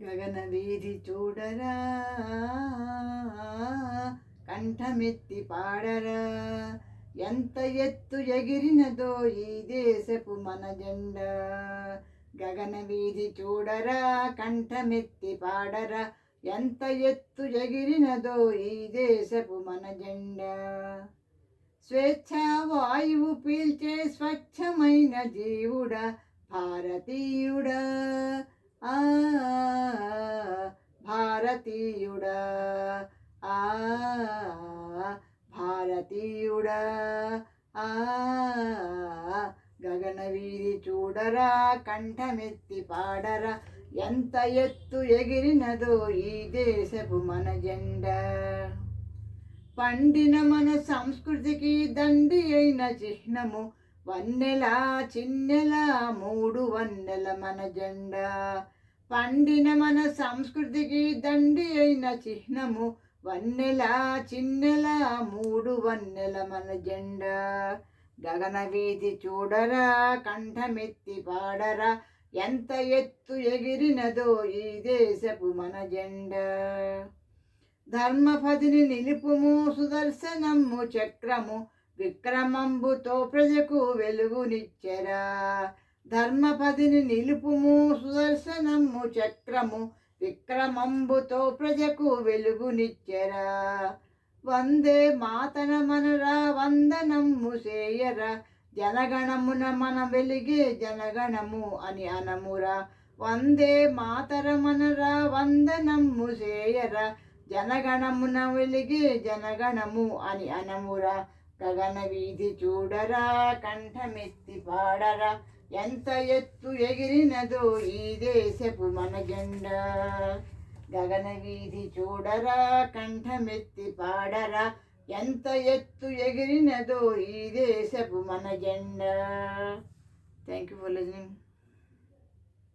గగన వీధి చూడరా, కంఠమెత్తి పాడరా, ఎంత ఎత్తు ఎగిరినదో ఈ దేశపు మన జెండా. గగన వీధి చూడరా, కంఠమెత్తి పాడరా, ఎంత ఎత్తు ఎగిరినదో ఈ దేశపు మన జెండా. స్వేచ్ఛా వాయువు పీల్చే స్వచ్ఛమైన జీవుడా భారతీయుడా, ఆ భారతీయుడా, ఆ భారతీయుడా, ఆ గగన వీధి చూడరా, కంఠమెత్తి పాడరా, ఎంత ఎత్తు ఎగిరినదో ఈ దేశపు మన జెండా. పండిన మన సంస్కృతికి దండి అయిన చిహ్నము వన్నెల చిన్నెల మూడు వన్నెల మన జెండా. పండిన మన సంస్కృతికి దండి అయిన చిహ్నము వన్నెల చిన్నెల మూడు వన్నెల మన జెండా. గగన వీధి చూడరా, కంఠమెత్తి పాడరా, ఎంత ఎత్తు ఎగిరినదో ఈ దేశపు మన జెండా. ధర్మపదిని నిలుపుము సుదర్శనము చక్రము విక్రమంబుతో ప్రజకు వెలుగునిచ్చెరా. ధర్మపదిని నిలుపుము సుదర్శనము చక్రము విక్రమంబుతో ప్రజకు వెలుగునిచ్చెరా. వందే మాతరమనరా, వందనము సేయరా, జనగణమున మన వెలిగే జనగణము అని అనమురా. వందే మాతరమనరా, వందనము సేయరా, జనగణమున వెలిగే జనగణము అని అనమురా. గగన వీధి చూడరా, కంఠమెత్తి పాడరా, ఎంత ఎత్తు ఎగిరినదో ఈ దేశపు మన జెండా. గగన వీధి చూడరా, కంఠమెత్తి పాడరా, ఎంత ఎత్తు ఎగిరినదో ఈ దేశపు మన జెండా. Thank you for listening.